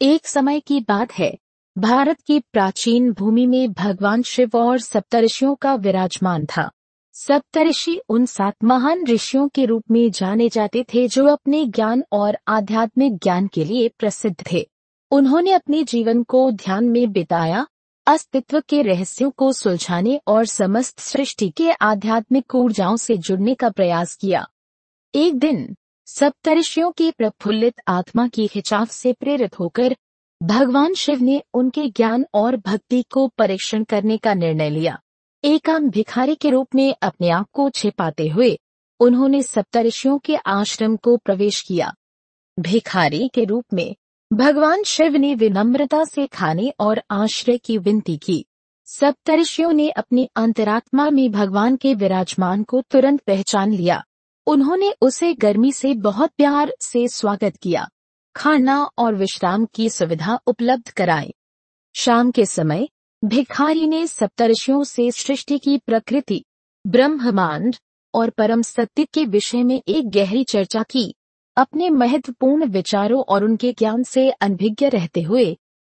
एक समय की बात है, भारत की प्राचीन भूमि में भगवान शिव और सप्तऋषियों का विराजमान था। सप्तऋषि उन 7 महान ऋषियों के रूप में जाने जाते थे जो अपने ज्ञान और आध्यात्मिक ज्ञान के लिए प्रसिद्ध थे। उन्होंने अपने जीवन को ध्यान में बिताया, अस्तित्व के रहस्यों को सुलझाने और समस्त सृष्टि के आध्यात्मिक ऊर्जाओं से जुड़ने का प्रयास किया। एक दिन सप्तऋषियों की प्रफुल्लित आत्मा की खिंचाव से प्रेरित होकर भगवान शिव ने उनके ज्ञान और भक्ति को परीक्षण करने का निर्णय लिया। एक आम भिखारी के रूप में अपने आप को छिपाते हुए उन्होंने सप्तऋषियों के आश्रम को प्रवेश किया। भिखारी के रूप में भगवान शिव ने विनम्रता से खाने और आश्रय की विनती की। सप्तऋषियों ने अपनी अंतरात्मा में भगवान के विराजमान को तुरंत पहचान लिया। उन्होंने उसे गर्मी से बहुत प्यार से स्वागत किया, खाना और विश्राम की सुविधा उपलब्ध कराई। शाम के समय भिखारी ने सप्तऋषियों से सृष्टि की प्रकृति, ब्रह्मांड और परम सत्य के विषय में एक गहरी चर्चा की। अपने महत्वपूर्ण विचारों और उनके ज्ञान से अनभिज्ञ रहते हुए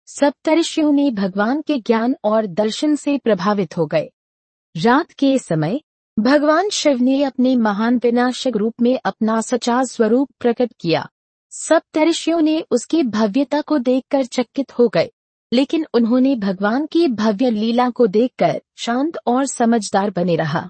सप्तऋषियों ने भगवान के ज्ञान और दर्शन से प्रभावित हो गए। रात के समय भगवान शिव ने अपने महान विनाशक रूप में अपना सच्चा स्वरूप प्रकट किया। सप्तऋषियों ने उसकी भव्यता को देखकर चकित हो गए, लेकिन उन्होंने भगवान की भव्य लीला को देखकर शांत और समझदार बने रहा।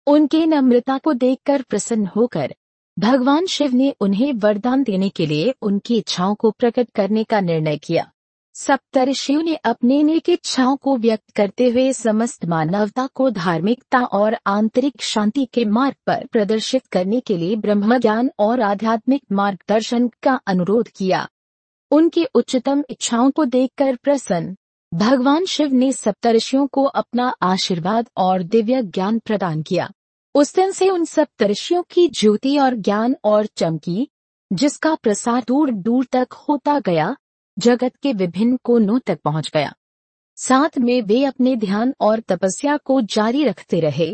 उनके नम्रता को देखकर प्रसन्न होकर भगवान शिव ने उन्हें वरदान देने के लिए उनकी इच्छाओं को प्रकट करने का निर्णय किया। सप्तऋषियों ने अपनी नेक इच्छाओं को व्यक्त करते हुए समस्त मानवता को धार्मिकता और आंतरिक शांति के मार्ग पर प्रदर्शित करने के लिए ब्रह्म ज्ञान और आध्यात्मिक मार्गदर्शन का अनुरोध किया। उनकी उच्चतम इच्छाओं को देखकर प्रसन्न भगवान शिव ने सप्तऋषियों को अपना आशीर्वाद और दिव्य ज्ञान प्रदान किया। उस दिन से उन सप्तऋषियों की ज्योति और ज्ञान और चमकी, जिसका प्रसार दूर दूर तक होता गया, जगत के विभिन्न कोनों तक पहुंच गया। साथ में वे अपने ध्यान और तपस्या को जारी रखते रहे,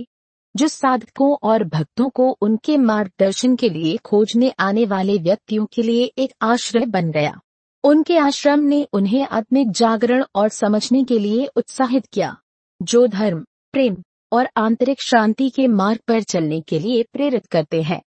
जो साधकों और भक्तों को उनके मार्गदर्शन के लिए खोजने आने वाले व्यक्तियों के लिए एक आश्रय बन गया। उनके आश्रम ने उन्हें आत्मिक जागरण और समझने के लिए उत्साहित किया, जो धर्म, प्रेम और आंतरिक शांति के मार्ग पर चलने के लिए प्रेरित करते हैं।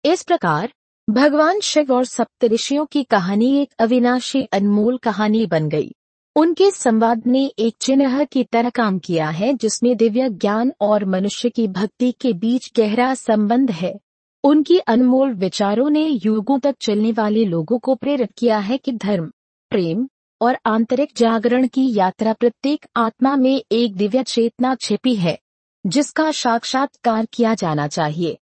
इस प्रकार भगवान शिव और सप्तऋषियों की कहानी एक अविनाशी अनमोल कहानी बन गई। उनके संवाद ने एक चिन्ह की तरह काम किया है, जिसमें दिव्य ज्ञान और मनुष्य की भक्ति के बीच गहरा संबंध है। उनकी अनमोल विचारों ने युगों तक चलने वाले लोगों को प्रेरित किया है कि धर्म, प्रेम और आंतरिक जागरण की यात्रा प्रत्येक आत्मा में एक दिव्य चेतना छिपी है, जिसका साक्षात्कार किया जाना चाहिए।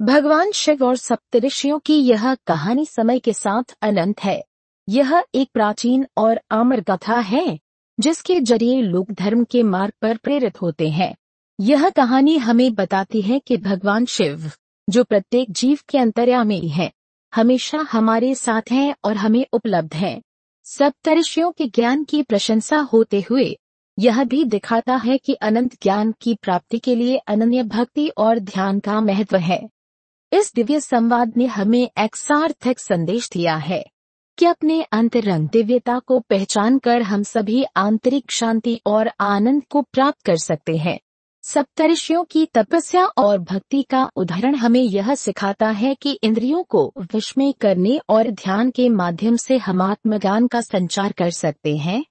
भगवान शिव और सप्तऋषियों की यह कहानी समय के साथ अनंत है। यह एक प्राचीन और अमर कथा है, जिसके जरिए लोग धर्म के मार्ग पर प्रेरित होते हैं। यह कहानी हमें बताती है कि भगवान शिव, जो प्रत्येक जीव के अंतर्यामी है, हमेशा हमारे साथ हैं और हमें उपलब्ध हैं। सप्तऋषियों के ज्ञान की प्रशंसा होते हुए यह भी दिखाता है कि अनंत ज्ञान की प्राप्ति के लिए अनन्य भक्ति और ध्यान का महत्व है। इस दिव्य संवाद ने हमें एक सार्थक संदेश दिया है कि अपने अंतरंग दिव्यता को पहचान कर हम सभी आंतरिक शांति और आनंद को प्राप्त कर सकते हैं। सप्तऋषियों की तपस्या और भक्ति का उदाहरण हमें यह सिखाता है कि इंद्रियों को वश में करने और ध्यान के माध्यम से हम आत्मज्ञान का संचार कर सकते हैं।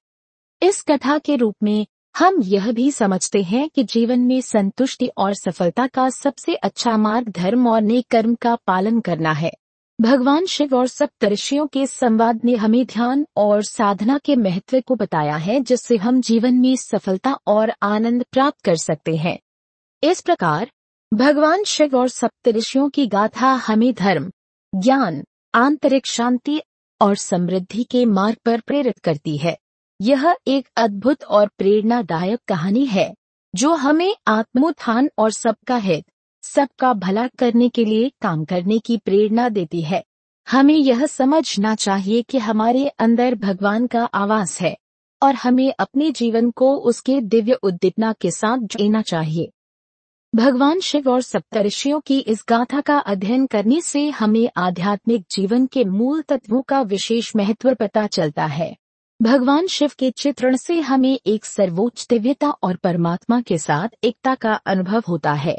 इस कथा के रूप में हम यह भी समझते हैं कि जीवन में संतुष्टि और सफलता का सबसे अच्छा मार्ग धर्म और नेक कर्म का पालन करना है। भगवान शिव और सप्तऋषियों के संवाद ने हमें ध्यान और साधना के महत्व को बताया है, जिससे हम जीवन में सफलता और आनंद प्राप्त कर सकते हैं। इस प्रकार भगवान शिव और सप्तऋषियों की गाथा हमें धर्म, ज्ञान, आंतरिक शांति और समृद्धि के मार्ग पर प्रेरित करती है। यह एक अद्भुत और प्रेरणादायक कहानी है, जो हमें आत्मोत्थान और सबका हित, सबका भला करने के लिए काम करने की प्रेरणा देती है। हमें यह समझना चाहिए कि हमारे अंदर भगवान का आवास है और हमें अपने जीवन को उसके दिव्य उद्दीपना के साथ जीना चाहिए। भगवान शिव और सप्तऋषियों की इस गाथा का अध्ययन करने से हमें आध्यात्मिक जीवन के मूल तत्वों का विशेष महत्व पता चलता है। भगवान शिव के चित्रण से हमें एक सर्वोच्च दिव्यता और परमात्मा के साथ एकता का अनुभव होता है।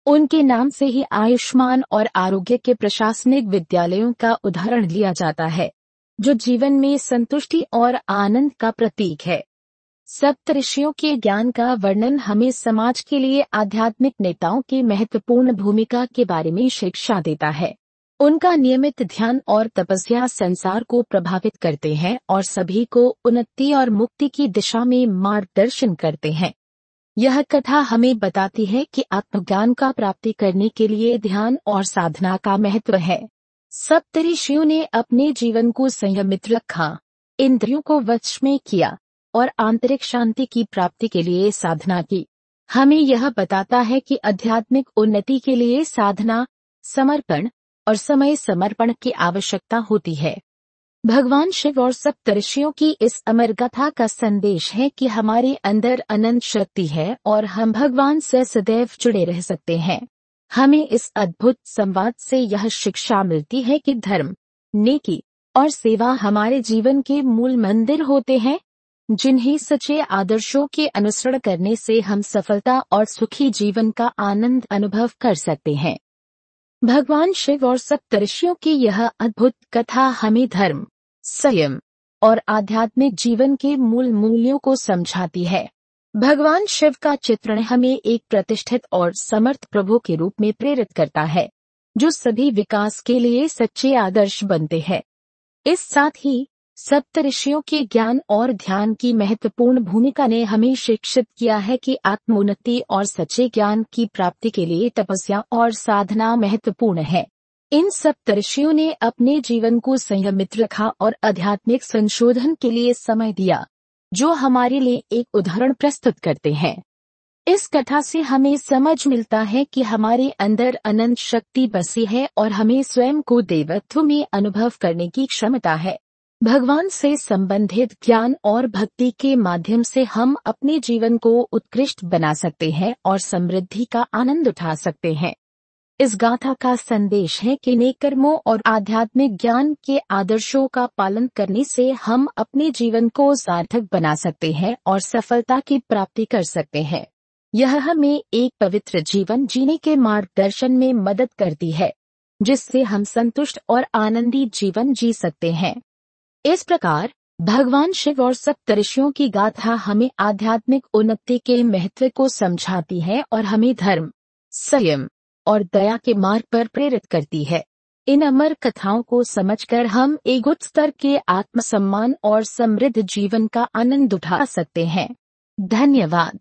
उनके नाम से ही आयुष्मान और आरोग्य के प्रशासनिक विद्यालयों का उदाहरण लिया जाता है, जो जीवन में संतुष्टि और आनंद का प्रतीक है। सप्तऋषियों के ज्ञान का वर्णन हमें समाज के लिए आध्यात्मिक नेताओं की महत्वपूर्ण भूमिका के बारे में शिक्षा देता है। उनका नियमित ध्यान और तपस्या संसार को प्रभावित करते हैं और सभी को उन्नति और मुक्ति की दिशा में मार्गदर्शन करते हैं। यह कथा हमें बताती है कि आत्मज्ञान का प्राप्ति करने के लिए ध्यान और साधना का महत्व है। सप्तऋषियों ने अपने जीवन को संयमित रखा, इंद्रियों को वश में किया और आंतरिक शांति की प्राप्ति के लिए साधना की। हमें यह बताता है कि आध्यात्मिक उन्नति के लिए साधना, समर्पण और समय समर्पण की आवश्यकता होती है। भगवान शिव और सप्तऋषियों की इस अमर गाथा का संदेश है कि हमारे अंदर अनंत शक्ति है और हम भगवान से सदैव जुड़े रह सकते हैं। हमें इस अद्भुत संवाद से यह शिक्षा मिलती है कि धर्म, नेकी और सेवा हमारे जीवन के मूल मंदिर होते हैं, जिन्हें सच्चे आदर्शों के अनुसरण करने से हम सफलता और सुखी जीवन का आनंद अनुभव कर सकते हैं। भगवान शिव और सप्तऋषियों की यह अद्भुत कथा हमें धर्म, संयम और आध्यात्मिक जीवन के मूल मूल्यों को समझाती है। भगवान शिव का चित्रण हमें एक प्रतिष्ठित और समर्थ प्रभु के रूप में प्रेरित करता है, जो सभी विकास के लिए सच्चे आदर्श बनते हैं। इस साथ ही सप्तऋषियों के ज्ञान और ध्यान की महत्वपूर्ण भूमिका ने हमें शिक्षित किया है कि आत्मोन्नति और सच्चे ज्ञान की प्राप्ति के लिए तपस्या और साधना महत्वपूर्ण है। इन सप्तऋषियों ने अपने जीवन को संयमित रखा और आध्यात्मिक संशोधन के लिए समय दिया, जो हमारे लिए एक उदाहरण प्रस्तुत करते हैं। इस कथा से हमें समझ मिलता है कि हमारे अंदर अनंत शक्ति बसी है और हमें स्वयं को देवत्व में अनुभव करने की क्षमता है। भगवान से संबंधित ज्ञान और भक्ति के माध्यम से हम अपने जीवन को उत्कृष्ट बना सकते हैं और समृद्धि का आनंद उठा सकते हैं। इस गाथा का संदेश है कि नेक कर्मों और आध्यात्मिक ज्ञान के आदर्शों का पालन करने से हम अपने जीवन को सार्थक बना सकते हैं और सफलता की प्राप्ति कर सकते हैं। यह हमें एक पवित्र जीवन जीने के मार्गदर्शन में मदद करती है, जिससे हम संतुष्ट और आनंदित जीवन जी सकते हैं। इस प्रकार भगवान शिव और सप्तऋषियों की गाथा हमें आध्यात्मिक उन्नति के महत्व को समझाती है और हमें धर्म, संयम और दया के मार्ग पर प्रेरित करती है। इन अमर कथाओं को समझकर हम एक उच्च स्तर के आत्मसम्मान और समृद्ध जीवन का आनंद उठा सकते हैं। धन्यवाद।